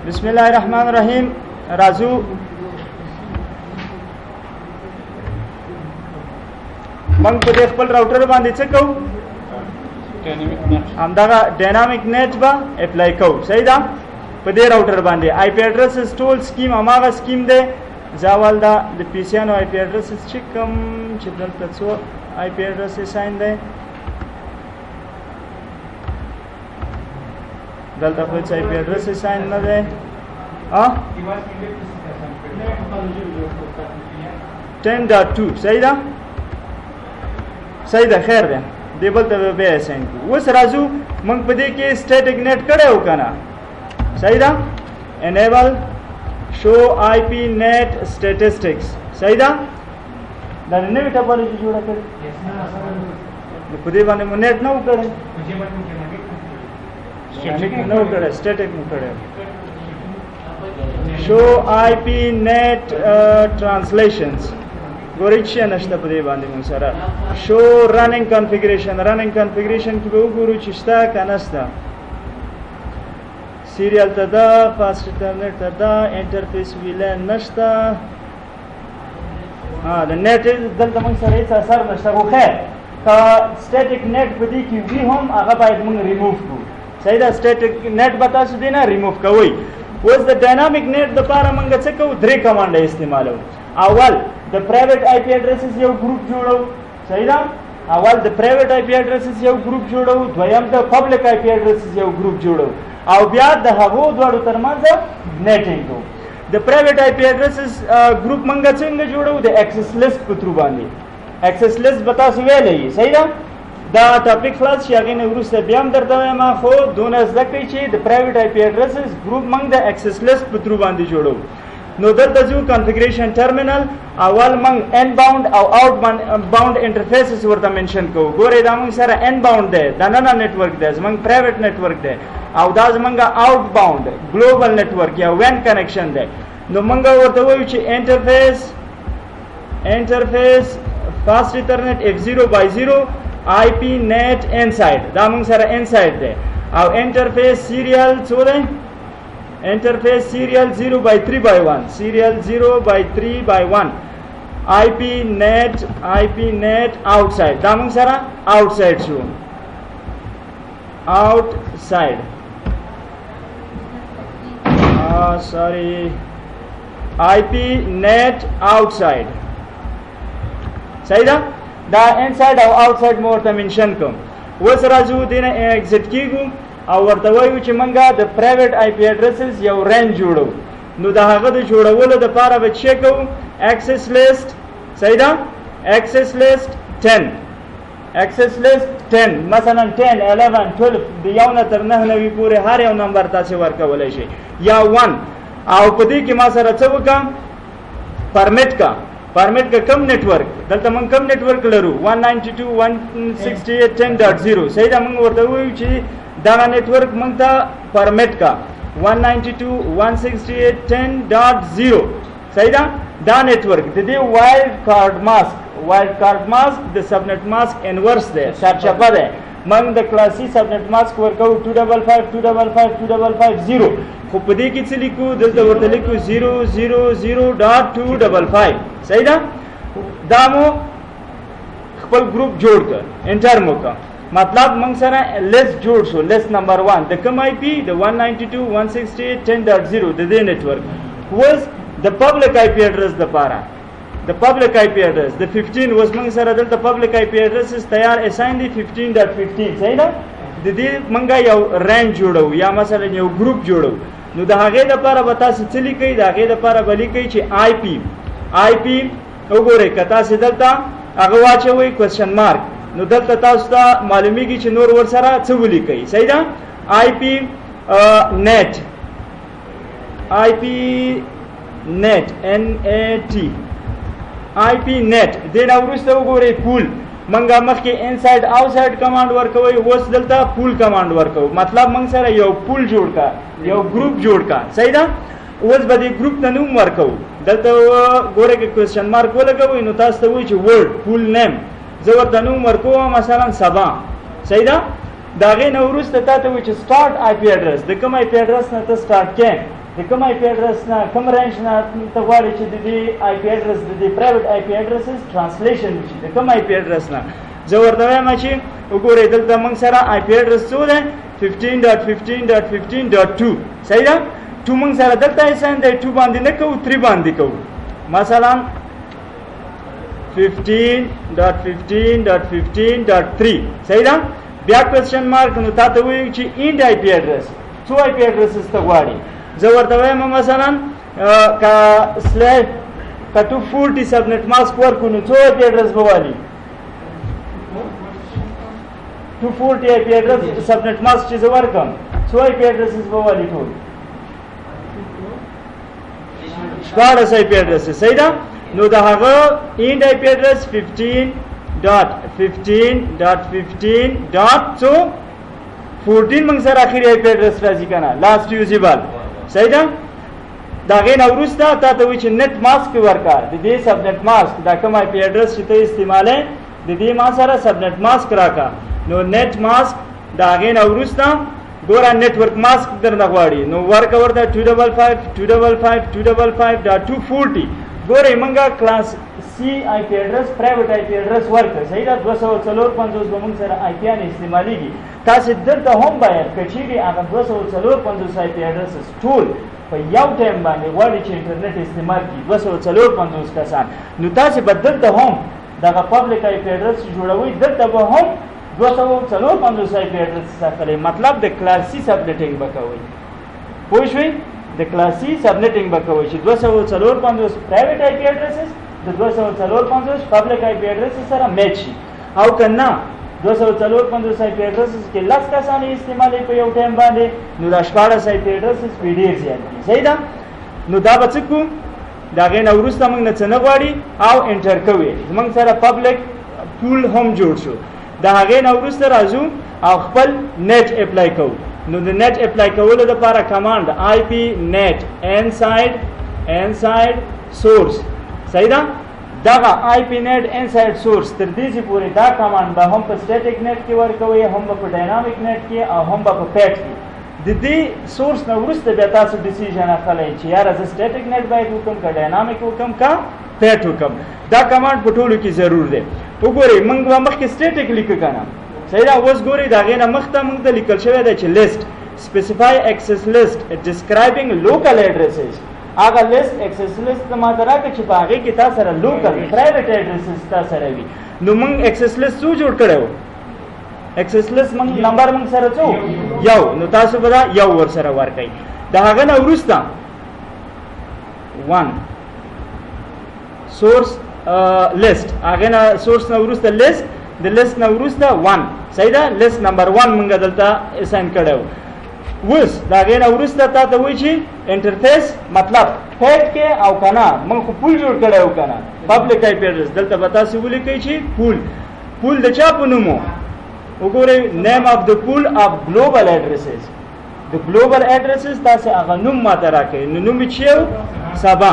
بسم الله الرحمن الرحیم. راځو موږ په دې خپل راوټر باندې څه کوو؟ همدغه ډاینامیک نیټ به اپلای کوو. صحیح ده؟ په دې راوټر باندې آی پی اډرس ټول سکیم هماغه سکیم دی. زاول دا د پی سی انو آی پی اډرس چې کوم چې دلته څو آی پی اډرس ساين دی، دلته خو آی پی اډرس ساين نه دی. 10.2 صحیح ده؟ صحیح ده، خیر ده. دی بل ته به ساين کو. اوس راځو موږ په دې کې سټیټیک نیټ کړو کنه. صحیح ده؟ enable show IP net statistics. صحیح ده؟ دا نوې ټاپولوژي جوړه کړې. په دې باندې مو نیټ نه وکړي. نو کړه سټیټیک مو کړه. show IP net translations ګورې نشته په دې باندې مون سره. show running configuration کې به وګورو چې شته کنه شته. سیریال ته دا فاست انټرنیټ ته دا انټرفیس ویلان نشته. د نیټ دلته مون سره هیڅ اثر نشته. خو خیر کا سټیټیک نیټ په دې کې وی هم هغه باید مون ریموو کړو. صحیح ده؟ سټیټیک نیټ به تاسو دې نه ریموو کوئ. اوس د ډاینامیک نیټ لپاره موږ څه کوو؟ درې کمانډ استعمالوو. اول د پرایویټ آی پی اډرسز یو ګروپ جوړو. صحیح ده؟ اول د پرایویټ آی پی اډرسز یو ګروپ جوړو، دویم د پبلک آی پی اډرسز یو ګروپ جوړو، او بیا د هغو دواړو ترمنځ نیټینګ کوو. د پرایویټ آی پی اډرسز ګروپ موږ څنګه جوړو؟ د اکسس لیست په ترو باندې. اکسس لیست به تاسو ویلی. صحیح ده؟ دا ټاپک خلاص شي، هغې نه وروسته بیا هم درته وایم. خو دونه زده کړئ چې د پرایویټ آی پی اډرسز ګروپ موږ د اکسس لیست په ترو باندې جوړو. نو دلته ځو کنفیګریشن ټرمینل. اول موږ ان باوند او آوټ باوند انټرفیسز ورته منشن کوو. ګورئ دا موږ سره ان باوند دی، دننه نیټورک دی، زموږ پرایویټ نیټورک دی، او دا زموږ آوټ باوند ګلوبل نیټورک یا وین کنیکشن دی. نو موږ ورته وایو چې انټرفیس فاست ایترنیټ F0/0 IP net inside. دا موږ سره inside دی. او انټرفیس سیریال څو دی؟ انټرفیس سیریال 0/3/1 سیریال 0/3/1 IP net outside. دا موږ سره outside شو. outside sorry IP net outside. صحیح ده؟ دا انساید او آوټساید مو ورته منشن کوم. اوس راځو دې نه ایگزیټ کیږو او ورته وایو چې موږ د پرایویټ آی پی اډرسز یو رینج جوړو. نو د هغه د جوړولو دپاره به څه کوو؟ اکسس لیست. صحیح ده؟ اکسس لیست 10 مثلا 10 11 12 د یو نه تر 9 پورې هر یو نمبر تاسو ورکولی شئ، یا 1. او په دې کې ما سره څه وکړم؟ پرمیټ کا کم نیټورک. دلته موږ کم نیټورک لرو 192.168.10.0. صحیح ده؟ موږ ورته وایو چې دغه نیټورک موږ ته پرمیټ کا 192.168.10.0. صحیح ده؟ دا نیټورک د دې وایلډ کارډ ماسک د سبنیټ ماسک انورس دی، سرچپه دی. موږ د کلاسي سبنیټ ماسک ورکوو 255.255.255.0. خو په دې کې څه لیکو؟ دلته ورته لیکو 000.255. صحیح ده؟ دا مو خپل ګروپ جوړ کړ، انټر مو کړ. مطلب موږ سره لیست جوړ شو. لیست نمبر 1 د کوم آی پی؟ د 192.168.10.0 د دې نیټورک. اوس د پبلک آی پی اډرس دپاره د پبلک آی پی اډرس د 15 اوس موږ سره دلته پبلک آی پی اډرسز تیار اساین دي 15.15. صحیح ده؟ د دې موږ یو رینج جوړو یا مثلا یو ګروپ جوړو. نو د هغې دپاره به تاسو څه لیکئ؟ د هغې دپاره به لیکئ چې آی پی وګورئ. که تاسې دلته هغه واچوئ کوېسچن مارک، نو دلته تاسو ته معلومیږي چې نور ورسره څه ولیکئ. صحیح ده؟ آی پی نیټ NAT آی پی نیټ. دې نه وروسته وګورئ پول. موږ مخکې انساید آوټساید کمانډ ورکوئ، اوس دلته پول کمانډ ورکوو. مطلب موږ سره یو پول جوړ کا، یو ګروپ جوړ کا. صحیح ده؟ اوس به دې ګروپ ته نوم ورکوو. دلته ګورئ که کوېسچن مارک ولګوئ نو تاسو ته وایي چې ورډ پول نیم. زه ورته نوم ورکوم مثلا سبا. صحیح ده؟ دا غي نه وروسته تاسو وایي چې start IP address د کوم IP address نه ته start کې د کوم IP address نه کوم رینج نه ته غواړي چې د دې IP address د دې private IP addresses translation وشي د کوم IP address نه زه ورته وایم چې وګورئ دلته موږ سره IP address څو دی 15.15.15.2 صحیح ده 2 موږ سره دلته اساین دی 2 باندې نه کوو 3 باندې کوو مثلا 15.15.15.3 صحیح ده بیا کوېسچن مارک نو تاسو وایو چې end IP address څو IP addresses ته غواړي زه ورته وایم مثلا کا سلیش کا 240 سبنیټ ماسک ورکو نو څو IP address به والي 240 IP address سبنیټ ماسک چې زه ورکم څو IP addresses به والي ټول 14 IP addresses صحیح ده نو دا هغه end IP address 15.15.15.14 موږ سره اخري IP address راځي کنه last usable صحیح ده دا غي نو وروسته تاسو وایي چې net mask ورکار د دې subnet mask دا کوم IP address چې ته استعماله د دې ما سره subnet mask راکا نو net mask دا غي نو وروسته ګور network mask درنه غواړي نو ورک ورته 255.255.240 ګورې منګه کلاس سی IP address private IP address ورکړه صحیح ده 254 به موږ سره IP ان استعماليږي تاسو دلته هم باید کچېږي هغه 254 IP addresses ټول په یو ټایم باندې غواړي چې انټرنیټ استعمال کړي 254 کسان نو تاسو بدل ته هم دغه پبلک IP address جوړوي دلته به هم 254 IP address سره مطلب د کلاسي سبنیټینګ وکوي پوه شئ د کلاسي سبنیټینګ وکوي چې 254 پرایویټ IP addresses د 254 پبلک IP addresses سره میچ شي او کنه 254 IP addresses کې لاس کسانې استعمالي په یو ټایم باندې نو د 14 IP addresses په ډیر زیات دي صحیح ده نو دا به څه کو دا غي نو وروسته موږ نه څه نه غواړي او انټر کوي موږ سره پبلک پول هم جوړ شو دا هغه نو وروسته راځو او خپل نت اپلای کوو نو د نت اپلای کولو لپاره کمانډ IP net inside source صحیح ده دغه IP net inside source تر دې چې پورې دا کمانډ به هم په static net کې ورکوي هم په dynamic net کې او هم په pet کې د دې سورس نو وروسته بیا تاسو ډیسیژن اخلئ چې یار از static net باید وکم کا dynamic وکم کا pet وکم دا کمانډ په ټولو کې ضرور دی وګورئ موږ مخکې static لیکو کنه صحیح ده اوس ګورئ دا غینه مخته موږ د لیکل شوی دی چې list specify access list describing local addresses هغه list access list ما دراکه چې په هغه کې تاسو سره local private addresses تاسو سره وي نو موږ access list څو جوړ کړو access list موږ نمبر موږ سره څو یو نو تاسو به یو ور سره ورکړئ دا هغه نو وروسته 1 source list هغه نه source نو وروسته list د list نو وروسته 1 صحیح ده list نمبر 1 موږ دلته اساین کړو وس دا غینه ورسته تاسو وایي چې انټرفیس مطلب پټ کې او کنه موږ پول جوړ کړو کنه پبلک IP address دلته به تاسو ولیکئ چې پول د چا په نومو وګورئ name of the pool of global addresses the global addresses تاسو هغه نوم ماته راکړئ نو نوم چې سبا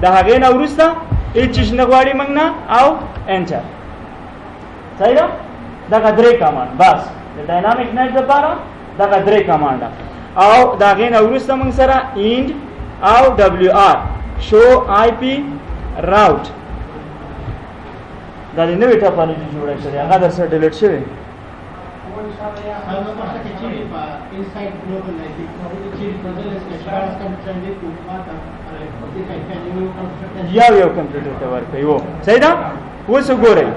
دا غینه ورسته هیڅ نه غواړي موږ نه او انټر صحیح ده دا درې کمانډ بس د ډاینامیک نت لپاره دا درې کمانډ او دا غین وروسته موږ سره end او WR show IP route دا نوې ټاپالوجي جوړه شوې هغه در سره ډیلیټ شوی یو کمپیوټر ته ورکوي وو صحیح ده اوس وګورئ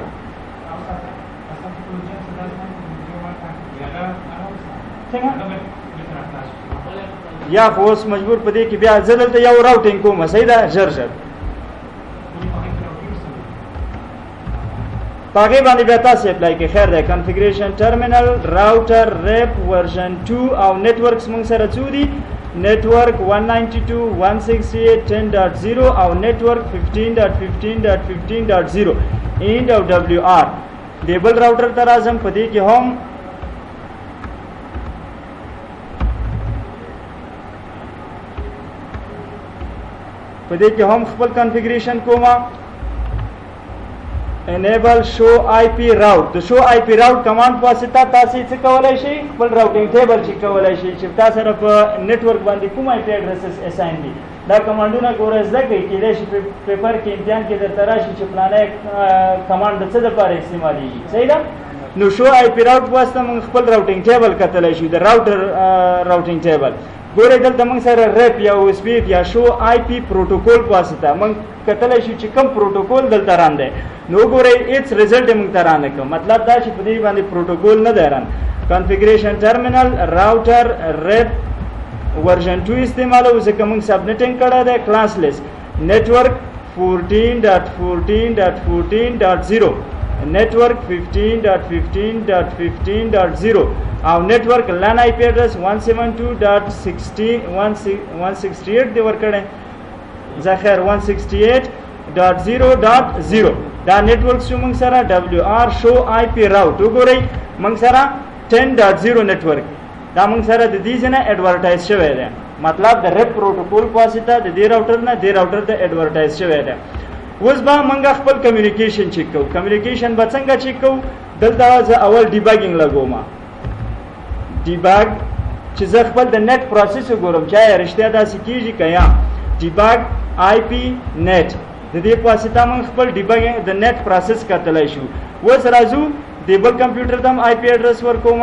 یا اوس مجبور پدې کې بیا ځل ته یو راوټینګ کوم صحیح ده ژر پاګې باندې بیا تاسو اپلای کې خیر ده کنفیګریشن ټرمینل راوټر ریپ ورژن 2 او نتورکس موږ سره څو دي نتورک 192.168.10.0 او نتورک 15.15.15.0 end او WR ډیبل راوټر تر اعظم پدې کې هم په دې کې هم خپل کنفیګریشن کوما enable show IP route د show IP route کمانډ په واسطه تاسو څه کولای شئ خپل راوټینګ ټیبل چې کولای شئ چې تاسو سره په نیټورک باندې کوم IP اډرسز اساین دي دا کمانډونه ګورئ زده کړئ کېدای شي پیپر کې امتحان کې درته راشي چې فلانه کمانډ د څه لپاره استعمالېږي صحیح ده نو شو IP route په واسطه موږ خپل راوټینګ ټیبل کتلی شو د راوټر راوټینګ ټیبل ګورئ دلته موږ سره ریپ یا OSPF یا شو IP پروتوکول په واسطه موږ کتلی شو چې کوم پروتوکول دلته ران دی نو ګورئ هیڅ رزلټ موږ ته رانه کړ مطلب دا چې په دې باندې پروتوکول نه دی ران کنفیګریشن ټرمینل راوټر ریپ ورژن 2 استعمالو ځکه موږ سبنیټینګ کړی دی کلاس لیست نیټورک 14.14.14.0 network 15.15.15.0 او network LAN IP address 172.168 دی ورکړی ځخر 168.0.0 دا network شو موږ سره WR show IP route وګورئ موږ سره 10.0 network دا موږ سره د دې ځنه اډورټایز شوی دی مطلب د ریپ پروتوکول په واسطه د دې راوټر نه د راوټر د اډورټایز شوی دی اوس به موږ خپل کمیونیکیشن چیک کوو کمیونیکیشن به څنګه چیک کوو دلته زه اول ډیباګینګ لګوم ډیباګ چې زه خپل د نیټ پروسس وګورم چې آیا رښتیا داسې کېږي که یا ډیباګ IP نیټ د دې په واسطه موږ خپل ډیباګینګ د نیټ پروسس کتلی شو اوس راځو د بل کمپیوټر ته هم IP اډرس ورکوم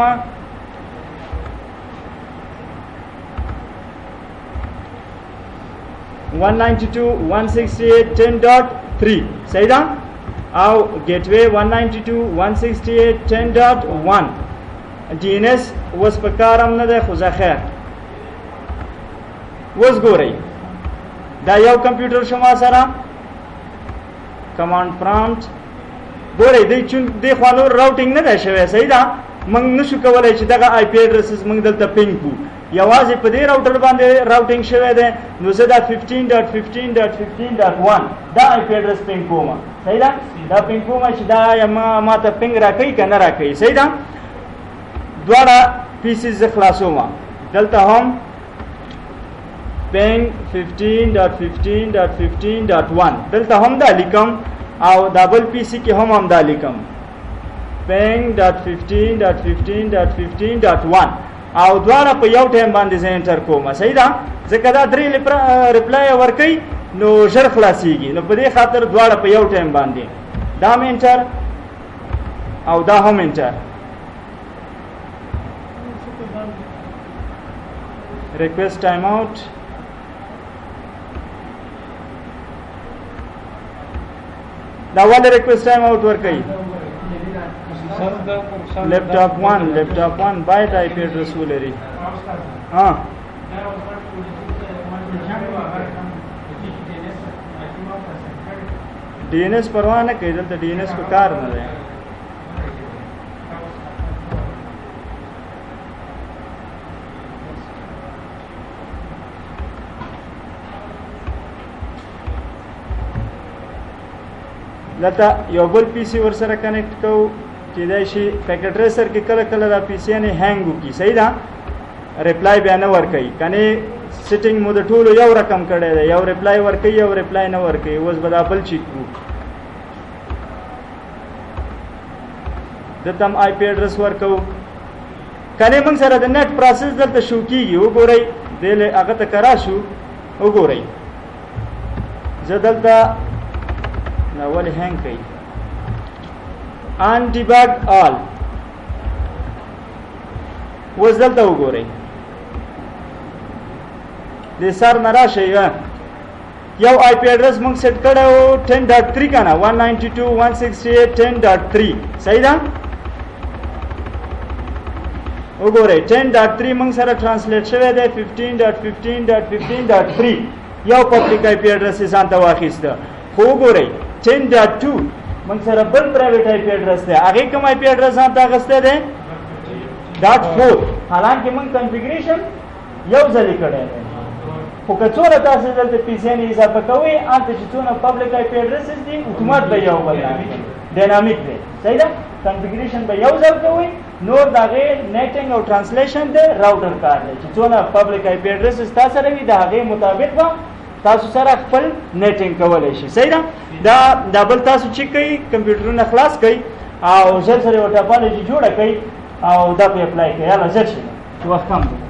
192.168.10.3 صحیح ده او ګیټوی 192.168.10.1 DNS اوس په کار هم نه دی خو زه خیر اوس ګورئ دا یو کمپیوټر شما سره کمانډ پرامپټ ګورئ دی چون دی خوا نور راوټینګ نه دی شوی صحیح ده موږ نشو کولی چې دغه IP اډرسز موږ دلته پینګ کړو یوازې په دې راوټر باندې راوټینګ شوی دی نو زه دا 15.15.15.1 دا IP اډرس پینګ کوم صحیح ده دا پینګ کوم چې دا ما ته پینګ راکوي که نه راکوي صحیح ده دواړه پیسز زه خلاصوم دلته هم پینګ 15.15.15.1 دلته هم دا لیکم او دا بل PC کې هم دا لیکم ping.15.15.15.1 او دواړه په یو ټایم باندې زه انټر کوم صحیح ده ځکه دا درې ریپلای ورکوي نو ژر خلاصیږي نو په دې خاطر دواړه په یو ټایم باندې دا هم انټر او دا هم انټر ریکویسټ ټایم آوټ دا ولې ریکویسټ ټایم آوټ ورکوي laptop 1 باید IP address ولري ها DNS پروا نه کوي دلته DNS په کار نه دی دلته یو بل PC ورسره کنیکټ کوو کېدای شي پیکټ ریسر کې کله کله دا PC نه هینګ وکړي صحیح ده ریپلای بیا نه ورکوي کنه سیټینګ مو د ټولو یو رقم کړی دی یو ریپلای ورکوي یو ریپلای نه ورکوي اوس به دا بل چیک کړو دلته هم IP اډرس ورکوو کنه موږ سره د نیټ پروسس دلته شو کېږي وګورئ دې هغه ته کرا شو وګورئ زه دلته نه ولې هینګ کوي and debug all اوس دلته وګورئ د سر نه راشئ یو IP اډرس موږ سیټ کړی و 10.3 که نه 192.168.10.3 صحیح ده وګورئ 10.3 موږ سره ټرانسلیټ شوی دی 15.15.15.3 یو پبلک IP اډرس یې ځان ته واخیسته خو وګورئ 10.2 موږ سره بل پرایویټ IP اډرس دی هغې کوم IP اډرس ځان ته اخیستی دی .4 حالانکه موږ کنفیګریشن یو ځلې کړی دی خو که څومره تاسو دلته پیسیانې اضافه کوئ هلته چې څونه پبلک IP اډرسز دي اتومات به یو بل ډینامیک دی صحیح ده کنفیګریشن به یو ځل کوئ نور د هغې نیټینګ او ټرانسلیشن د راوټر کار دی چې څونه پبلک IP اډرسز تا سره وي د هغې مطابق به تاسو سره خپل نیټینګ کولی شي صحیح ده دا بل تاسو چې کوي کمپیوټرونه خلاص کوي او ژر سره یو ټاپالوجي جوړه کوي او دا په اپلای کوي یاله ژر شي چې وخت کم دی